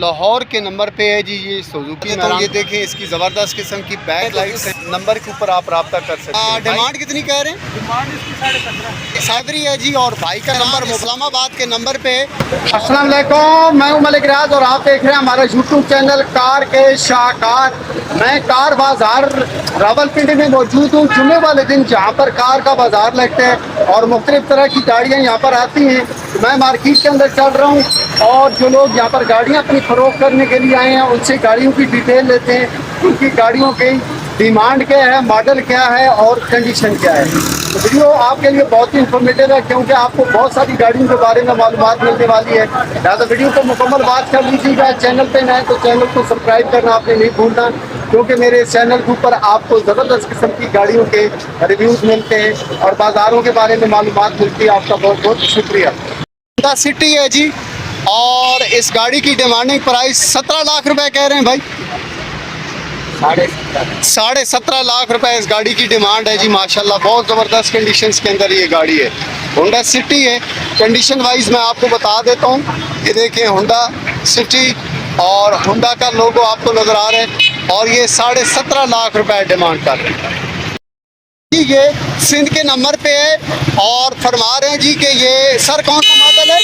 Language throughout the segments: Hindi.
लाहौर के नंबर पे है जी ये सुजुकी। तो ये देखें इसकी ज़बरदस्त किस्म की बैक लाइट्स है। नंबर के ऊपर आप रब्ता कर सकते हैं। डिमांड कितनी कह रहे हैं? डिमांड इसकी 17.5 साइबरी है जी। और भाई का नंबर इस्लामाबाद के नंबर पे। अस्सलाम वालेकुम, मैं हूं मलिक रियाज और आप देख रहे हैं हमारा यूट्यूब चैनल कार के शाहकार। मैं कार बाजार रावलपिंडी में मौजूद हूं। जुमे वाले दिन जहां पर कार का बाजार लगता है और मुख्तलिफ तरह की गाड़ियां यहां पर आती हैं, मैं मार्केट के अंदर चल रहा हूं और जो लोग यहाँ पर गाड़ियाँ अपनी फरोख्त करने के लिए आए हैं उनसे गाड़ियों की डिटेल लेते हैं। उनकी गाड़ियों की डिमांड क्या है, मॉडल क्या है और कंडीशन क्या है। तो वीडियो आपके लिए बहुत ही इंफॉर्मेटिव है क्योंकि आपको बहुत सारी गाड़ियों के बारे में मालूमात मिलने वाली है। ज़्यादा वीडियो को मुकम्मल बात कर लीजिएगा। चैनल पे नए तो चैनल को सब्सक्राइब करना आपने नहीं भूलना, क्योंकि मेरे चैनल के ऊपर आपको ज़बरदस्त किस्म की गाड़ियों के रिव्यूज़ मिलते हैं और बाज़ारों के बारे में मालूमात मिलती है। आपका बहुत बहुत शुक्रिया। होंडा सिटी है जी और इस गाड़ी की डिमांडिंग प्राइस 17 लाख रुपए कह रहे हैं भाई। 17.5 लाख रुपए इस गाड़ी की डिमांड है जी। माशाल्लाह बहुत ज़बरदस्त कंडीशंस के अंदर ये गाड़ी है। होंडा सिटी है। कंडीशन वाइज मैं आपको बता देता हूँ। ये देखें होंडा सिटी और होंडा का लोगो आपको नज़र आ रहा है और ये 17.5 लाख रुपए डिमांड कर रहे हैं। ये सिंध के नंबर पे है और फरमा रहे हैं जी कि ये सर कौन सा मॉडल है?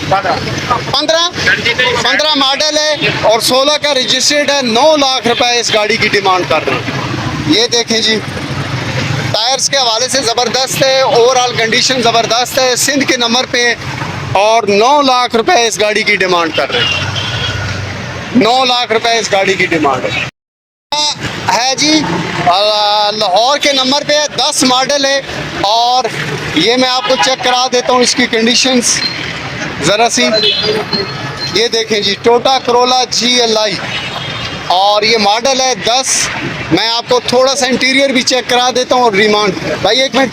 15 मॉडल है और 16 का रजिस्टर्ड है। 9 लाख रुपए इस गाड़ी की डिमांड कर रहे हैं। ये देखें जी, टायर्स के हवाले से ज़बरदस्त है, ओवरऑल कंडीशन ज़बरदस्त है। सिंध के नंबर पे और 9 लाख रुपए इस गाड़ी की डिमांड कर रहे हैं। 9 लाख रुपए इस गाड़ी की डिमांड है जी। लाहौर के नंबर पे 10 मॉडल है और ये मैं आपको चेक करा देता हूँ इसकी कंडीशंस ज़रा सी। ये देखें जी, टोटा करोला GLI और ये मॉडल है 10। मैं आपको थोड़ा सा इंटीरियर भी चेक करा देता हूँ। और डिमांड भाई एक मिनट,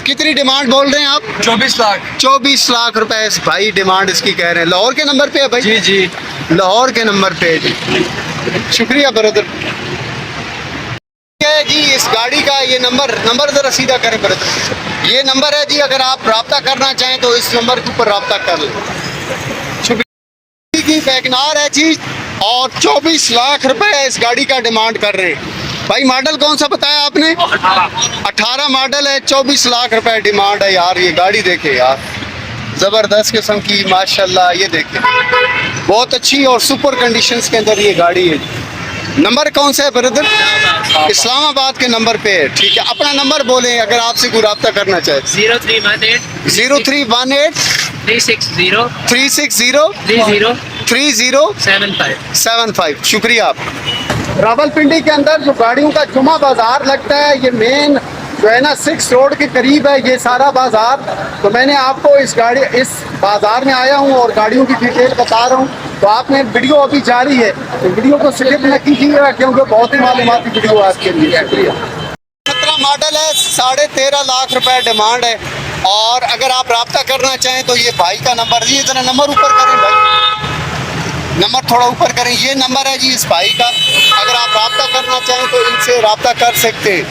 कितनी डिमांड बोल रहे हैं आप? 24 लाख। 24 लाख रुपए इस भाई डिमांड इसकी कह रहे हैं। लाहौर के नंबर पे है भाई? जी जी, लाहौर के नंबर पे है जी। शुक्रिया ब्रदर जी। इस गाड़ी का ये नंबर ज़रा सीधा करें ब्रदर। ये नंबर है जी, अगर आप रब्ता करना चाहें तो इस नंबर के ऊपर रब्ता कर लें। शुक्रिया की वैगनार है जी और 24 लाख रुपए इस गाड़ी का डिमांड कर रहे हैं। भाई मॉडल कौन सा बताया आपने? 18 मॉडल है। 24 लाख रुपए डिमांड है यार। ये गाड़ी देखे यार, ज़बरदस्त किस्म की माशाल्लाह। ये देखें बहुत अच्छी और सुपर कंडीशंस के अंदर ये गाड़ी है। नंबर कौन सा है ब्रदर? इस्लामाबाद के नंबर पे है। ठीक है, अपना नंबर बोलें अगर आपसे कोई रब्ता करना चाहे। 0318 360 3075। शुक्रिया आप। रावलपिंडी के अंदर जो गाड़ियों का जुमा बाजार लगता है, ये मेन जो है ना 6 रोड के करीब है ये सारा बाजार। तो मैंने आपको इस बाजार में आया हूँ और गाड़ियों की डिटेल बता रहा हूँ। तो आपने वीडियो अभी जारी है तो वीडियो को स्किप न कीजिएगा क्योंकि बहुत ही मालूमाती वीडियो आपके लिए। शुक्रिया। 17 मॉडल है। 13.5 लाख रुपए डिमांड है और अगर आप रब्ता करना चाहें तो ये भाई का नंबर, ये जरा नंबर ऊपर करें भाई, नंबर थोड़ा ऊपर करें। ये नंबर है जी इस भाई का। अगर आप रब्ता करना चाहें तो इनसे रब्ता कर सकते हैं।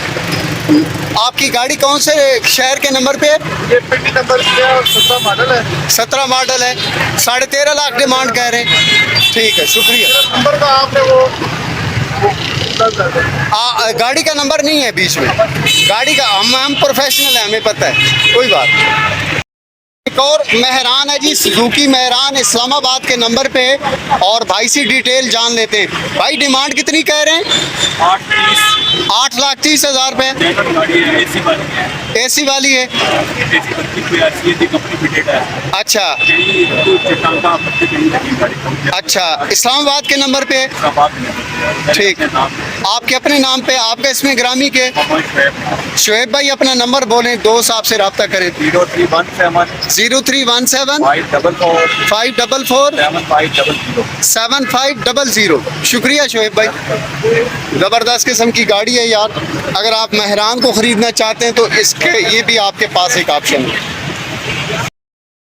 आपकी गाड़ी कौन से शहर के नंबर पे है? ये पिंडी नंबर 17 मॉडल है। 17 मॉडल है। 13.5 लाख डिमांड कह रहे हैं। ठीक है, शुक्रिया। नंबर का आपने वो गाड़ी का नंबर नहीं है बीच में। गाड़ी का हम प्रोफेशनल है, हमें पता है, कोई बात। एक और मेहरान है जी, सुजुकी मेहरान इस्लामाबाद के नंबर पे है और भाई से डिटेल जान लेते हैं। भाई डिमांड कितनी कह रहे हैं? 8,30,000 रुपये। AC वाली है। अच्छा अच्छा, इस्लामाबाद के नंबर पे। ठीक, आपके अपने नाम पे, आपका इसमें ग्रामी के शोएब भाई अपना नंबर बोलें, दोस्त आपसे रब्ता करें। 0317 544 7500। शुक्रिया शोएब भाई, ज़बरदस्त किस्म की गाड़ी है यार। अगर आप मेहरान को ख़रीदना चाहते हैं तो इसके ये भी आपके पास एक ऑप्शन है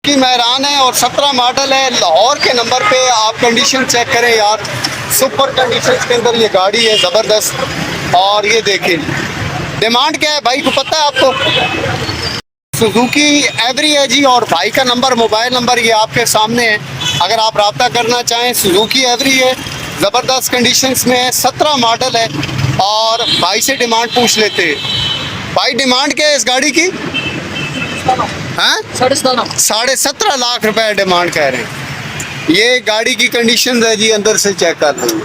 कि मेहरान है और 17 मॉडल है। लाहौर के नंबर पे आप कंडीशन चेक करें यार, सुपर कंडीशन के अंदर ये गाड़ी है ज़बरदस्त। और ये देखें डिमांड क्या है भाई को पता है आपको? सुजुकी एवरी है जी और भाई का नंबर, मोबाइल नंबर ये आपके सामने है। अगर आप रब्ता करना चाहें सुजुकी एवरी है, ज़बरदस्त कंडीशंस में है, 17 मॉडल है। और भाई से डिमांड पूछ लेते हैं। भाई डिमांड क्या है इस गाड़ी की? हाँ 17.5 लाख रुपए डिमांड कह रहे हैं। ये गाड़ी की कंडीशन है जी, अंदर से चेक कर लीजिए,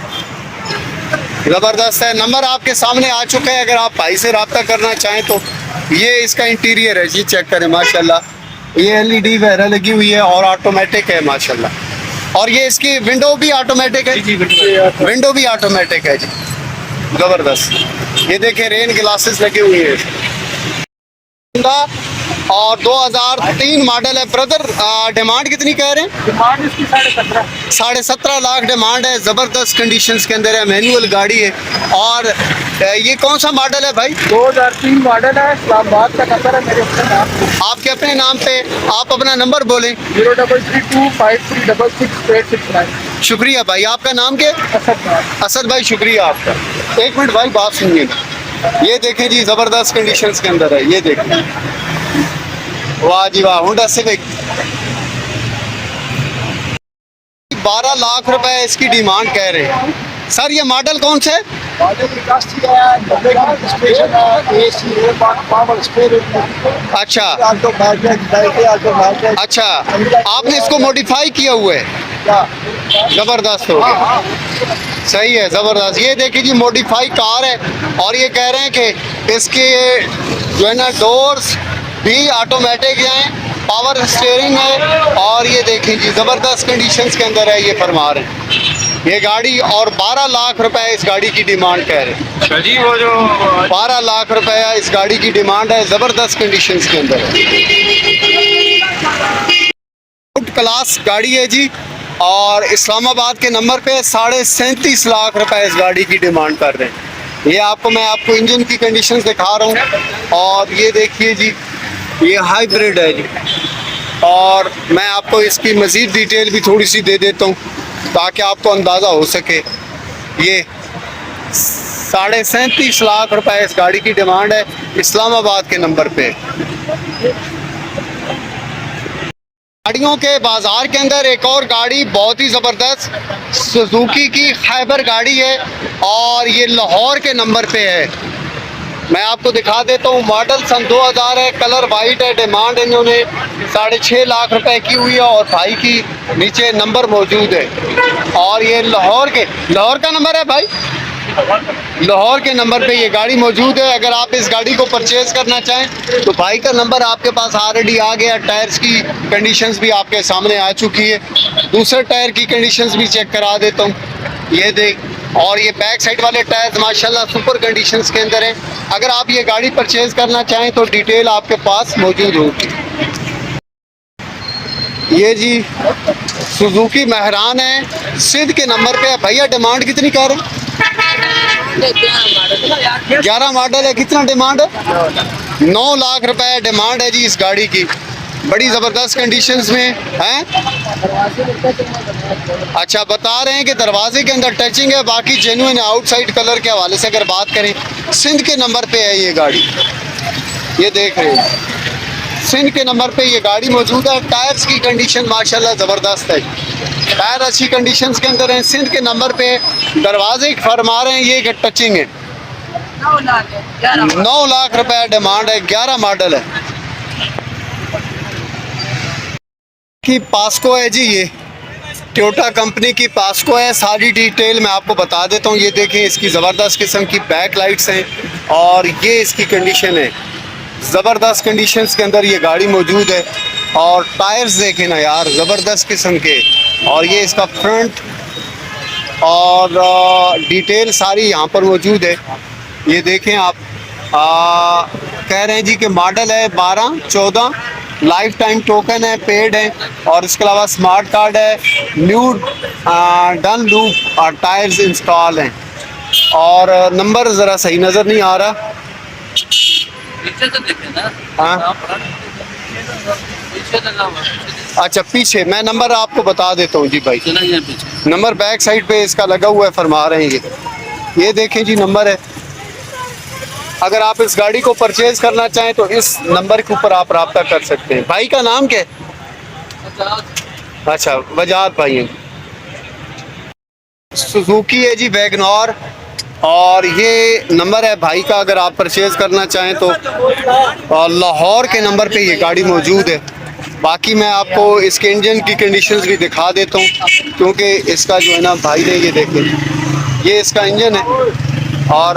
ज़बरदस्त है। नंबर आपके सामने आ चुका है, अगर आप भाई से रब्ता करना चाहें तो। ये इसका इंटीरियर है जी, चेक करें माशाल्लाह। ये एलईडी वगैरह लगी हुई है और ऑटोमेटिक है माशाल्लाह। और ये इसकी विंडो भी ऑटोमेटिक है जी, विंडो भी ऑटोमेटिक है जी, ज़बरदस्त। ये देखें रेन ग्लासेस लगे हुए हैं और 2003 मॉडल है। ब्रदर डिमांड कितनी कह रहे हैं? डिमांड इसकी 17.5। 17.5 लाख डिमांड है। ज़बरदस्त कंडीशंस के अंदर है, मैनुअल गाड़ी है। और ये कौन सा मॉडल है भाई? 2003 मॉडल है, इस्लामाबाद का नंबर है मेरे अपने नाम। आपके अपने नाम पे, आप अपना नंबर बोलें। 0332536689। शुक्रिया भाई, आपका नाम क्या है? असद भाई, शुक्रिया आपका। एक मिनट भाई, बात सुनिएगा। ये देखें जी, ज़बरदस्त कंडीशंस के अंदर है। ये देखें, वाह जी वाह, होंडा सिविक। 12 लाख रुपए इसकी डिमांड कह रहे हैं। सर ये मॉडल कौन सा है? अच्छा अच्छा, आपने इसको मॉडिफाई किया हुआ है, ज़बरदस्त हो गया, सही है, ज़बरदस्त। ये देखिए जी, मॉडिफाई कार है। और ये कह रहे हैं कि इसके जो है ना डोर्स भी ऑटोमेटिक हैं, पावर स्टीयरिंग है। और ये देखिए जी, ज़बरदस्त कंडीशंस के अंदर है, ये फरमा रहे हैं ये गाड़ी। और 12 लाख रुपए इस गाड़ी की डिमांड कह रहे हैं जी। वो जो 12 लाख रुपया इस गाड़ी की डिमांड है, ज़बरदस्त कंडीशंस के अंदर है। गुड क्लास गाड़ी है जी, और इस्लामाबाद के नंबर पे 37.5 लाख रुपए इस गाड़ी की डिमांड कर रहे हैं। ये मैं आपको इंजन की कंडीशंस दिखा रहा हूँ। और ये देखिए जी, ये हाइब्रिड है जी। और मैं आपको इसकी मज़ीद डिटेल भी थोड़ी सी दे देता हूँ ताकि आपको अंदाज़ा हो सके। ये 37.5 लाख रुपए इस गाड़ी की डिमांड है, इस्लामाबाद के नंबर पे। गाड़ियों के बाजार के अंदर एक और गाड़ी बहुत ही ज़बरदस्त सुजुकी की खैबर गाड़ी है, और ये लाहौर के नंबर पे है। मैं आपको दिखा देता हूँ। मॉडल सन 2000 है, कलर वाइट है। डिमांड इन्होंने 6.5 लाख रुपए की हुई है, और भाई की नीचे नंबर मौजूद है। और ये लाहौर का नंबर है भाई, लाहौर के नंबर पे ये गाड़ी मौजूद है। अगर आप इस गाड़ी को परचेज़ करना चाहें तो भाई का नंबर आपके पास ऑलरेडी आ गया। टायर्स की कंडीशंस भी आपके सामने आ चुकी है। दूसरे टायर की कंडीशंस भी चेक करा देता हूँ, ये देख। और ये बैक साइड वाले टायर्स माशाल्लाह सुपर कंडीशंस के अंदर हैं। अगर आप ये गाड़ी परचेज़ करना चाहें तो डिटेल आपके पास मौजूद होगी। ये जी सुजुकी मेहरान है, सिंध के नंबर पे है। भैया डिमांड कितनी कर रहे हैं? 11 मॉडल है। कितना डिमांड है? 9 लाख रुपए डिमांड है जी इस गाड़ी की। बड़ी ज़बरदस्त कंडीशंस में है। अच्छा, बता रहे हैं कि दरवाजे के अंदर टचिंग है, बाकी जेन्युइन है। आउटसाइड कलर के हवाले से अगर बात करें, सिंध के नंबर पे है ये गाड़ी। ये देख रहे हैं, सिंध के नंबर पे ये गाड़ी मौजूद है। टायर्स की कंडीशन माशाल्लाह ज़बरदस्त है, टायर अच्छी कंडीशंस के अंदर हैं। सिंध के नंबर पे दरवाजे फरमा रहे हैं ये कि टचिंग है। 9 लाख रुपए डिमांड है, 11 मॉडल है की पास्को है जी। ये टोयोटा कंपनी की पास्को है। सारी डिटेल मैं आपको बता देता हूँ। ये देखें, इसकी ज़बरदस्त किस्म की बैक लाइट्स हैं, और ये इसकी कंडीशन है। ज़बरदस्त कंडीशंस के अंदर ये गाड़ी मौजूद है। और टायर्स देखें ना यार, ज़बरदस्त किस्म के। और ये इसका फ्रंट और डिटेल सारी यहाँ पर मौजूद है। ये देखें आप, कह रहे हैं जी कि मॉडल है 12-14, लाइफ टाइम टोकन है, पेड है। और इसके अलावा स्मार्ट कार्ड है, न्यू डन लूप और टायर्स इंस्टॉल हैं। और नंबर ज़रा सही नज़र नहीं आ रहा। हाँ अच्छा, पीछे मैं नंबर आपको बता देता हूँ जी भाई। नंबर बैक साइड पे इसका लगा हुआ है, फरमा रहे हैं ये देखें जी, नंबर है। अगर आप इस गाड़ी को परचेज करना चाहें तो इस नंबर के ऊपर आप रब्ता कर सकते हैं। भाई का नाम क्या है? अच्छा, वजाहत भाई हैं। सुजुकी है जी वैगनआर, और ये नंबर है भाई का, अगर आप परचेज़ करना चाहें तो। और लाहौर के नंबर पे ये गाड़ी मौजूद है। बाकी मैं आपको इसके इंजन की कंडीशंस भी दिखा देता हूँ, क्योंकि इसका जो है ना भाई ने, ये देखें, ये इसका इंजन है। और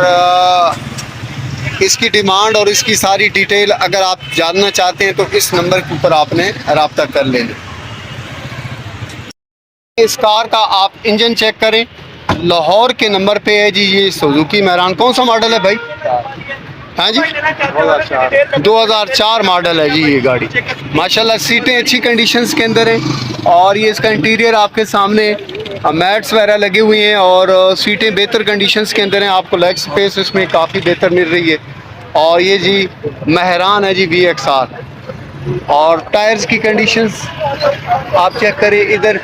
इसकी डिमांड और इसकी सारी डिटेल अगर आप जानना चाहते हैं तो इस नंबर के ऊपर आपने रब्ता कर लेना। इस कार का आप इंजन चेक करें, लाहौर के नंबर पे है जी ये सुजुकी मेहरान। कौन सा मॉडल है भाई? हाँ जी, 2004 मॉडल है जी ये गाड़ी। माशाल्लाह सीटें अच्छी कंडीशंस के अंदर हैं, और ये इसका इंटीरियर आपके सामने, मैट्स वगैरह लगे हुए हैं, और सीटें बेहतर कंडीशंस के अंदर हैं। आपको लेग स्पेस इसमें काफ़ी बेहतर मिल रही है। और ये जी मेहरान है जी VXR। और टायर्स की कंडीशंस आप चेक करें इधर,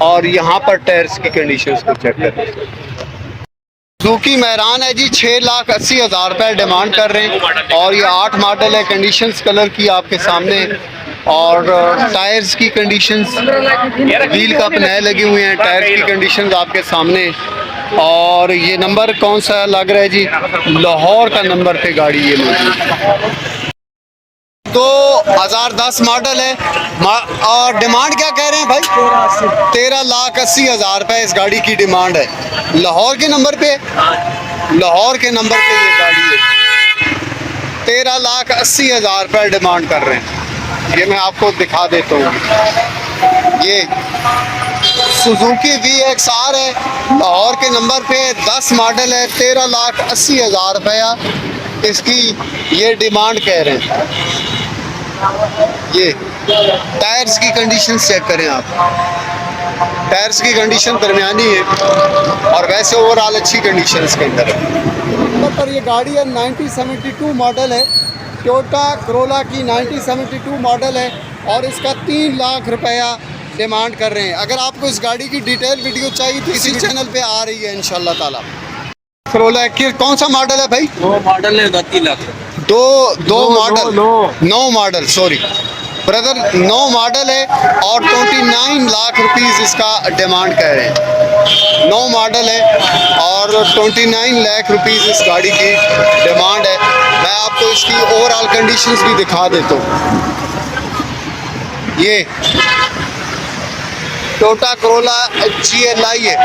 और यहाँ पर टायर्स की कंडीशंस को चेक करें। सुजुकी मेहरान है जी, 6,80,000 रुपये डिमांड कर रहे हैं, और ये 8 मॉडल है। कंडीशंस कलर की आपके सामने, और टायर्स की कंडीशंस, व्हील कप नए लगे हुए हैं, टायर की कंडीशंस आपके सामने। और ये नंबर कौन सा लग रहा है जी? लाहौर का नंबर पे गाड़ी ये मौजूद। 2010 मॉडल है, और डिमांड क्या कह रहे हैं भाई? 13,80,000 रुपये इस गाड़ी की डिमांड है। लाहौर के नंबर पे, लाहौर के नंबर पे ये गाड़ी है। 13,80,000 रुपये डिमांड कर रहे हैं। ये मैं आपको दिखा देता हूँ, ये सुजुकी VXR है, लाहौर के नंबर पे 10 मॉडल है, 13,80,000 रुपया इसकी ये डिमांड कह रहे हैं। ये टायर्स की कंडीशन चेक करें आप, टायर्स की कंडीशन दरमियानी है, और वैसे ओवरऑल अच्छी कंडीशंस के अंदर है। नंबर पर ये गाड़ी है 1972 मॉडल है, टोयोटा करोला की 1972 मॉडल है, और इसका 3 लाख रुपया डिमांड कर रहे हैं। अगर आपको इस गाड़ी की डिटेल वीडियो चाहिए तो इसी चैनल पे आ रही है इंशाल्लाह ताला। करोला कौन सा मॉडल है भाई? वो मॉडल है 3 लाख। दो model, 9 model, sorry brother, 9 model है, और 29 लाख रुपीस इसका डिमांड कर रहे हैं। 9 मॉडल है, और 29 लाख रुपीस इस गाड़ी की डिमांड है। मैं आपको इसकी ओवरऑल कंडीशंस भी दिखा देता हूँ। ये टोयोटा करोला GLI है,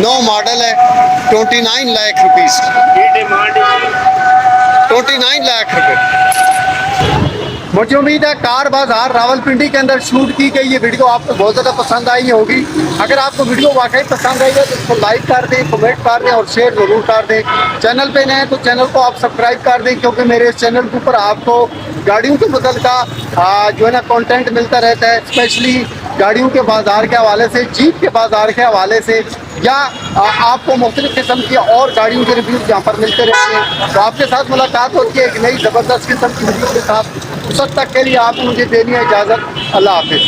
9 मॉडल है, 29 लाख रुपीस, 29 लाख रुपए। मुझे उम्मीद है कार बाजार रावलपिंडी के अंदर शूट की गई ये वीडियो आपको बहुत ज़्यादा पसंद आई होगी। अगर आपको वीडियो वाकई पसंद आई है तो इसको लाइक कर दें, कमेंट कर दें, और शेयर ज़रूर कर दें। चैनल पे नए हैं तो चैनल को आप सब्सक्राइब कर दें, क्योंकि मेरे इस चैनल के ऊपर आपको गाड़ियों के बदल का जो है ना कंटेंट मिलता रहता है, स्पेशली गाड़ियों के बाज़ार के हवाले से, जीप के बाज़ार के हवाले से, या आपको मुख्तलिफ़ किस्म की और गाड़ियों के रिव्यूज़ यहाँ पर मिलते रहते हैं। तो आपके साथ मुलाकात होती है एक नई ज़बरदस्त किस्म की वीडियो के साथ। उस वक्त तक के लिए आप मुझे देनी है इजाज़त। अल्लाह हाफिज़।